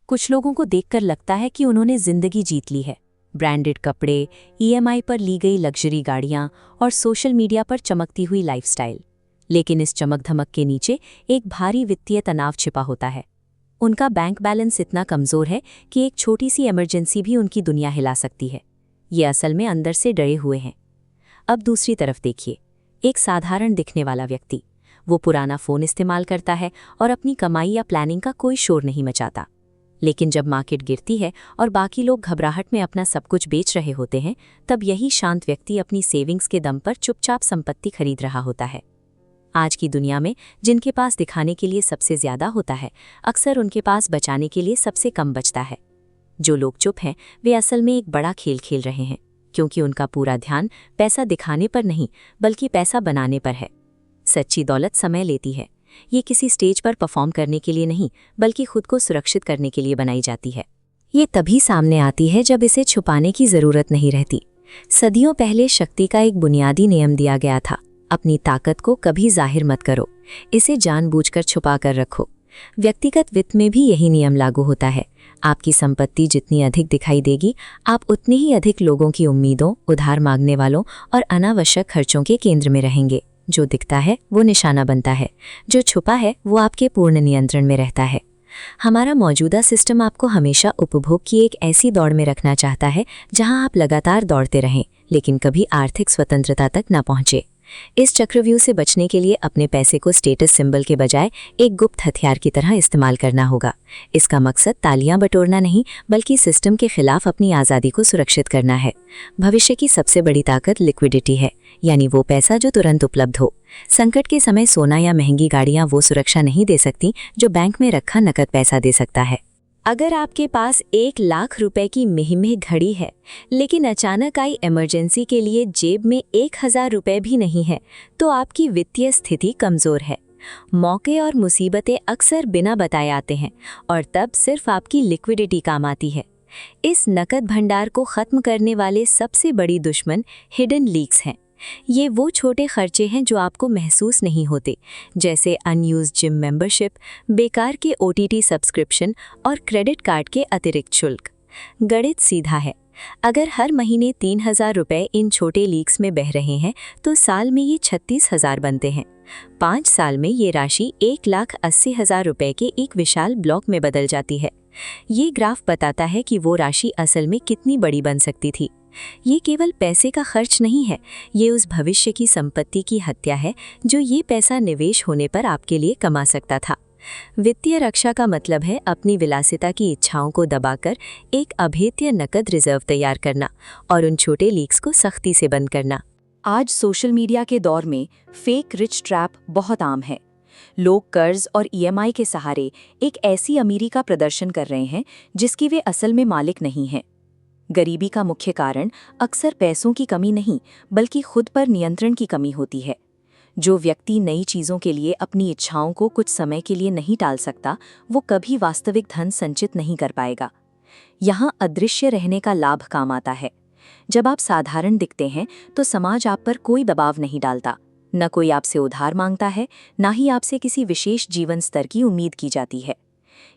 कुछ लोगों को देखकर लगता है कि उन्होंने जिंदगी जीत ली है। ब्रांडेड कपड़े, ईएमआई पर ली गई लग्जरी गाड़ियां और सोशल मीडिया पर चमकती हुई लाइफस्टाइल। लेकिन इस चमक धमक के नीचे एक भारी वित्तीय तनाव छिपा होता है। उनका बैंक बैलेंस इतना कमजोर है कि एक छोटी सी इमरजेंसी भी उनकी दुनिया हिला सकती है। ये असल में अंदर से डरे हुए हैं। अब दूसरी तरफ देखिए, एक साधारण दिखने वाला व्यक्ति। वो पुराना फ़ोन इस्तेमाल करता है और अपनी कमाई या प्लानिंग का कोई शोर नहीं मचाता। लेकिन जब मार्केट गिरती है और बाकी लोग घबराहट में अपना सब कुछ बेच रहे होते हैं, तब यही शांत व्यक्ति अपनी सेविंग्स के दम पर चुपचाप संपत्ति खरीद रहा होता है। आज की दुनिया में जिनके पास दिखाने के लिए सबसे ज्यादा होता है, अक्सर उनके पास बचाने के लिए सबसे कम बचता है। जो लोग चुप हैं, वे असल में एक बड़ा खेल खेल रहे हैं, क्योंकि उनका पूरा ध्यान पैसा दिखाने पर नहीं, बल्कि पैसा बनाने पर है। सच्ची दौलत समय लेती है। ये किसी स्टेज पर परफॉर्म करने के लिए नहीं, बल्कि खुद को सुरक्षित करने के लिए बनाई जाती है। ये तभी सामने आती है जब इसे छुपाने की जरूरत नहीं रहती। सदियों पहले शक्ति का एक बुनियादी नियम दिया गया था, अपनी ताकत को कभी जाहिर मत करो, इसे जानबूझकर छुपा कर रखो। व्यक्तिगत वित्त में भी यही नियम लागू होता है। आपकी संपत्ति जितनी अधिक दिखाई देगी, आप उतने ही अधिक लोगों की उम्मीदों, उधार मांगने वालों और अनावश्यक खर्चों के केंद्र में रहेंगे। जो दिखता है वो निशाना बनता है, जो छुपा है वो आपके पूर्ण नियंत्रण में रहता है। हमारा मौजूदा सिस्टम आपको हमेशा उपभोग की एक ऐसी दौड़ में रखना चाहता है जहां आप लगातार दौड़ते रहें, लेकिन कभी आर्थिक स्वतंत्रता तक न पहुंचे। इस चक्रव्यूह से बचने के लिए अपने पैसे को स्टेटस सिंबल के बजाय एक गुप्त हथियार की तरह इस्तेमाल करना होगा। इसका मकसद तालियां बटोरना नहीं, बल्कि सिस्टम के खिलाफ अपनी आज़ादी को सुरक्षित करना है। भविष्य की सबसे बड़ी ताकत लिक्विडिटी है, यानी वो पैसा जो तुरंत उपलब्ध हो। संकट के समय सोना या महंगी गाड़ियां वो सुरक्षा नहीं दे सकती जो बैंक में रखा नकद पैसा दे सकता है। अगर आपके पास 1,00,000 रुपए की मिही घड़ी है, लेकिन अचानक आई इमरजेंसी के लिए जेब में 1,000 रुपए भी नहीं है, तो आपकी वित्तीय स्थिति कमजोर है। मौके और मुसीबतें अक्सर बिना बताए आते हैं, और तब सिर्फ आपकी लिक्विडिटी काम आती है। इस नकद भंडार को खत्म करने वाले सबसे बड़ी दुश्मन हिडन लीक्स हैं। ये वो छोटे खर्चे हैं जो आपको महसूस नहीं होते, जैसे अनयूज्ड जिम मेंबरशिप, बेकार के ओटीटी सब्सक्रिप्शन और क्रेडिट कार्ड के अतिरिक्त शुल्क। गणित सीधा है। अगर हर महीने 3,000 रुपए इन छोटे लीक्स में बह रहे हैं, तो साल में ये 36,000 बनते हैं। 5 साल में ये राशि 1,80,000 रुपए के एक विशाल ब्लॉक में बदल जाती है। ये ग्राफ बताता है कि वो राशि असल में कितनी बड़ी बन सकती थी। ये केवल पैसे का खर्च नहीं है, ये उस भविष्य की संपत्ति की हत्या है जो ये पैसा निवेश होने पर आपके लिए कमा सकता था। वित्तीय रक्षा का मतलब है अपनी विलासिता की इच्छाओं को दबाकर एक अभेद्य नकद रिजर्व तैयार करना और उन छोटे लीक्स को सख्ती से बंद करना। आज सोशल मीडिया के दौर में फेक रिच ट्रैप बहुत आम है। लोग कर्ज और ईएमआई के सहारे एक ऐसी अमीरी का प्रदर्शन कर रहे हैं जिसकी वे असल में मालिक नहीं हैं। गरीबी का मुख्य कारण अक्सर पैसों की कमी नहीं, बल्कि खुद पर नियंत्रण की कमी होती है। जो व्यक्ति नई चीज़ों के लिए अपनी इच्छाओं को कुछ समय के लिए नहीं टाल सकता, वो कभी वास्तविक धन संचित नहीं कर पाएगा। यहाँ अदृश्य रहने का लाभ काम आता है। जब आप साधारण दिखते हैं तो समाज आप पर कोई दबाव नहीं डालता। न कोई आपसे उधार मांगता है, ना ही आपसे किसी विशेष जीवन स्तर की उम्मीद की जाती है।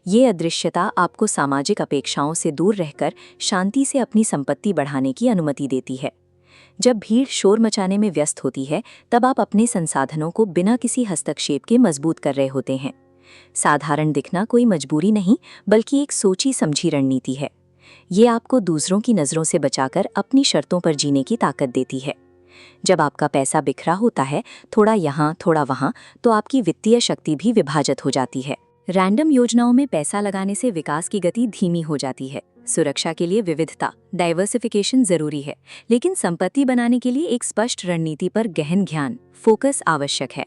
ये अदृश्यता आपको सामाजिक अपेक्षाओं से दूर रहकर शांति से अपनी संपत्ति बढ़ाने की अनुमति देती है। जब भीड़ शोर मचाने में व्यस्त होती है, तब आप अपने संसाधनों को बिना किसी हस्तक्षेप के मजबूत कर रहे होते हैं। साधारण दिखना कोई मजबूरी नहीं, बल्कि एक सोची समझी रणनीति है। ये आपको दूसरों की नज़रों से बचाकर अपनी शर्तों पर जीने की ताकत देती है। जब आपका पैसा बिखरा होता है, थोड़ा यहाँ थोड़ा वहाँ, तो आपकी वित्तीय शक्ति भी विभाजित हो जाती है। रैंडम योजनाओं में पैसा लगाने से विकास की गति धीमी हो जाती है। सुरक्षा के लिए विविधता, डाइवर्सिफिकेशन जरूरी है, लेकिन संपत्ति बनाने के लिए एक स्पष्ट रणनीति पर गहन ध्यान, फोकस आवश्यक है।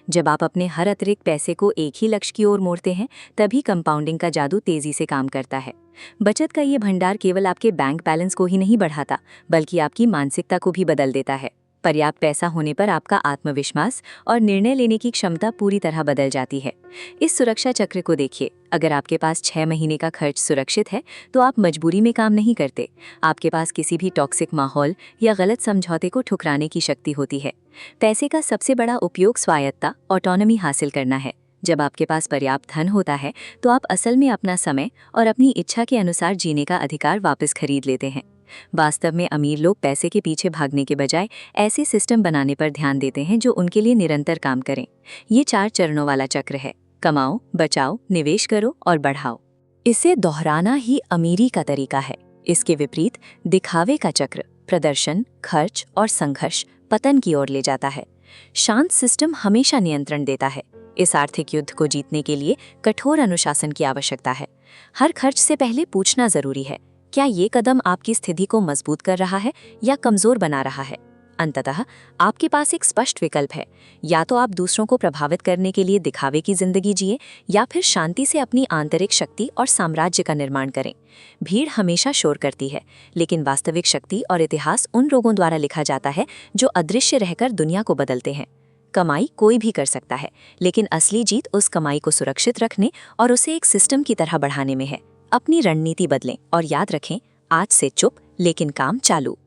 जब आप अपने हर अतिरिक्त पैसे को एक ही लक्ष्य की ओर मोड़ते हैं, तभी कंपाउंडिंग का जादू तेजी से काम करता है। बचत का ये भंडार केवल आपके बैंक बैलेंस को ही नहीं बढ़ाता, बल्कि आपकी मानसिकता को भी बदल देता है। पर्याप्त पैसा होने पर आपका आत्मविश्वास और निर्णय लेने की क्षमता पूरी तरह बदल जाती है। इस सुरक्षा चक्र को देखिए। अगर आपके पास 6 महीने का खर्च सुरक्षित है, तो आप मजबूरी में काम नहीं करते। आपके पास किसी भी टॉक्सिक माहौल या गलत समझौते को ठुकराने की शक्ति होती है। पैसे का सबसे बड़ा उपयोग स्वायत्तता, ऑटोनॉमी हासिल करना है। जब आपके पास पर्याप्त धन होता है तो आप असल में अपना समय और अपनी इच्छा के अनुसार जीने का अधिकार वापस खरीद लेते हैं। वास्तव में अमीर लोग पैसे के पीछे भागने के बजाय ऐसे सिस्टम बनाने पर ध्यान देते हैं जो उनके लिए निरंतर काम करें। ये 4 चरणों वाला चक्र है: कमाओ, बचाओ, निवेश करो और बढ़ाओ। इसे दोहराना ही अमीरी का तरीका है। इसके विपरीत दिखावे का चक्र प्रदर्शन, खर्च और संघर्ष पतन की ओर ले जाता है। शांत सिस्टम हमेशा नियंत्रण देता है। इस आर्थिक युद्ध को जीतने के लिए कठोर अनुशासन की आवश्यकता है। हर खर्च से पहले पूछना जरूरी है, क्या ये कदम आपकी स्थिति को मजबूत कर रहा है या कमजोर बना रहा है? अंततः आपके पास एक स्पष्ट विकल्प है, या तो आप दूसरों को प्रभावित करने के लिए दिखावे की जिंदगी जिए या फिर शांति से अपनी आंतरिक शक्ति और साम्राज्य का निर्माण करें। भीड़ हमेशा शोर करती है, लेकिन वास्तविक शक्ति और इतिहास उन लोगों द्वारा लिखा जाता है जो अदृश्य रहकर दुनिया को बदलते हैं। कमाई कोई भी कर सकता है, लेकिन असली जीत उस कमाई को सुरक्षित रखने और उसे एक सिस्टम की तरह बढ़ाने में है। अपनी रणनीति बदलें और याद रखें, आज से चुप लेकिन काम चालू।